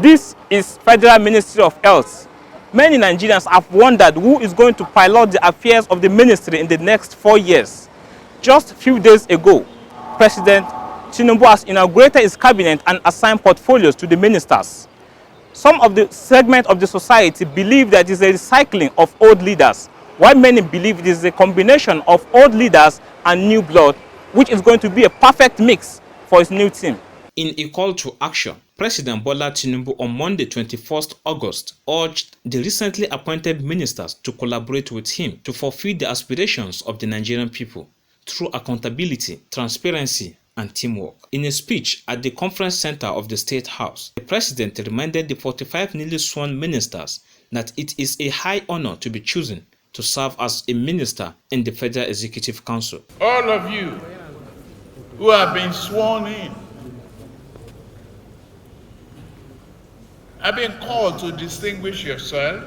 This is Federal Ministry of Health. Many Nigerians have wondered who is going to pilot the affairs of the ministry in the next 4 years. Just a few days ago, President Tinubu has inaugurated his cabinet and assigned portfolios to the ministers. Some of the segment of the society believe that it is a recycling of old leaders, while many believe it is a combination of old leaders and new blood, which is going to be a perfect mix for his new team. In a call to action, President Bola Tinubu on Monday 21st August urged the recently appointed ministers to collaborate with him to fulfill the aspirations of the Nigerian people through accountability, transparency, and teamwork. In a speech at the conference center of the State House, the President reminded the 45 newly sworn ministers that it is a high honor to be chosen to serve as a minister in the Federal Executive Council. All of you who have been sworn in have been called to distinguish yourself.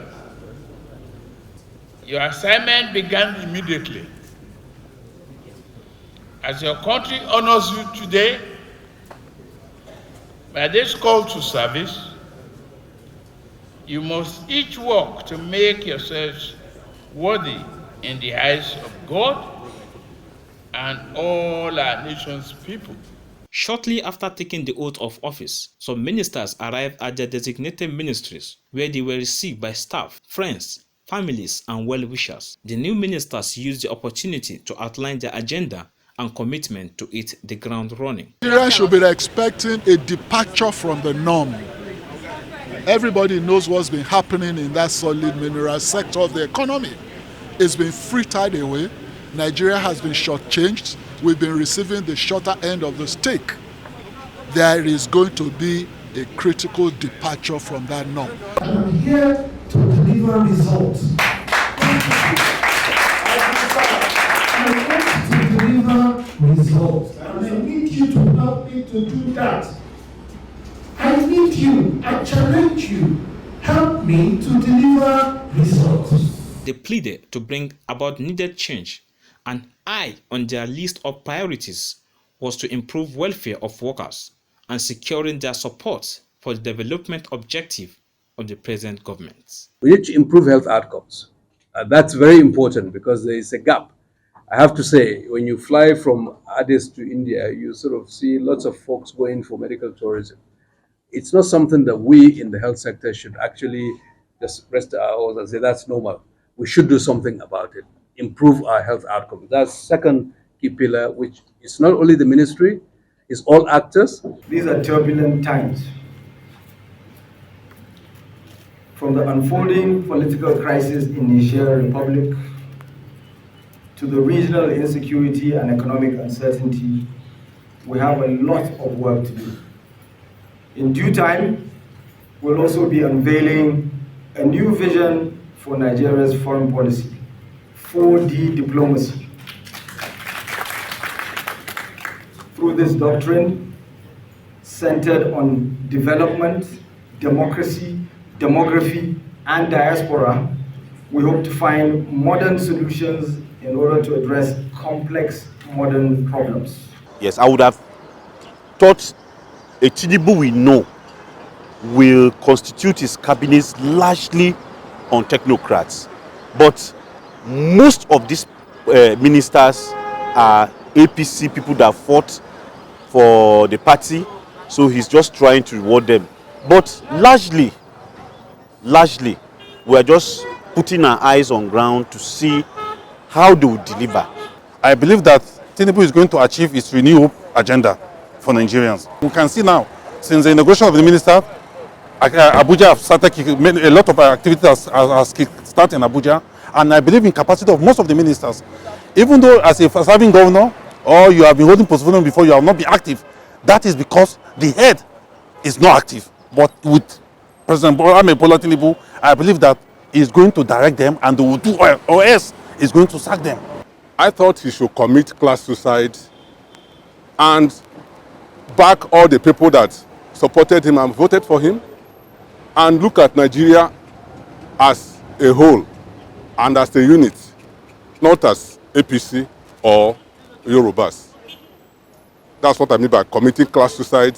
Your assignment began immediately. As your country honors you today, by this call to service, you must each work to make yourselves worthy in the eyes of God and all our nation's people. Shortly after taking the oath of office, some ministers arrived at their designated ministries, where they were received by staff, friends, families, and well-wishers. The new ministers used the opportunity to outline their agenda and commitment to hit the ground running. Nigerians should be expecting a departure from the norm. Everybody knows what's been happening in that solid mineral sector of the economy. It's been frittered away. Nigeria has been shortchanged. We've been receiving the shorter end of the stick. There is going to be a critical departure from that norm. I'm here to deliver results. I want to deliver results, and I need you to help me to do that. I need you, I challenge you, help me to deliver results. They pleaded to bring about needed change, and high on their list of priorities was to improve welfare of workers and securing their support for the development objective of the present government. We need to improve health outcomes. That's very important because there is a gap. I have to say, when you fly from Addis to India, you sort of see lots of folks going for medical tourism. It's not something that we in the health sector should actually just rest our oars and say that's normal. We should do something about it. Improve our health outcomes. That's second key pillar, which is not only the ministry, it's all actors. These are turbulent times. From the unfolding political crisis in Niger Republic to the regional insecurity and economic uncertainty, we have a lot of work to do. In due time, we'll also be unveiling a new vision for Nigeria's foreign policy. 4D diplomacy. Through this doctrine, centered on development, democracy, demography, and diaspora, we hope to find modern solutions in order to address complex modern problems. Yes, I would have thought a Tinubu we know will constitute his cabinets largely on technocrats. But most of these ministers are APC people that fought for the party, so he's just trying to reward them. But largely, we are just putting our eyes on ground to see how they will deliver. I believe that Tinubu is going to achieve its renewed agenda for Nigerians. We can see now, since the inauguration of the minister, Abuja have started, a lot of activities has started in Abuja, and I believe in capacity of most of the ministers. Even though as a serving governor, or you have been holding position before, you have not been active, that is because the head is not active. But with President Bola Tinubu, I believe that he is going to direct them and they will do, or else he is going to sack them. I thought he should commit class suicide and back all the people that supported him and voted for him, and look at Nigeria as a whole and as a unit, not as APC or Yorubas. That's what I mean by committing class suicide,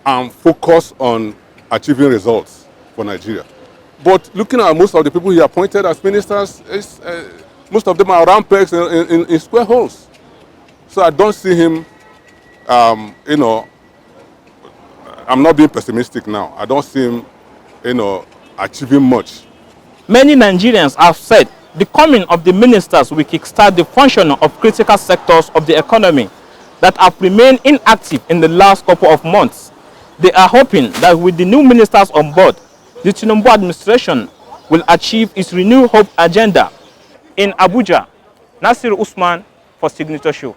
and focus on achieving results for Nigeria. But looking at most of the people he appointed as ministers, most of them are round pegs in square holes. So I don't see him, you know, I'm not being pessimistic now. I don't see him, you know, achieving much. Many Nigerians have said the coming of the ministers will kickstart the functioning of critical sectors of the economy that have remained inactive in the last couple of months. They are hoping that with the new ministers on board, the Tinubu administration will achieve its renewed hope agenda. In Abuja, Nasir Usman for Signature Show.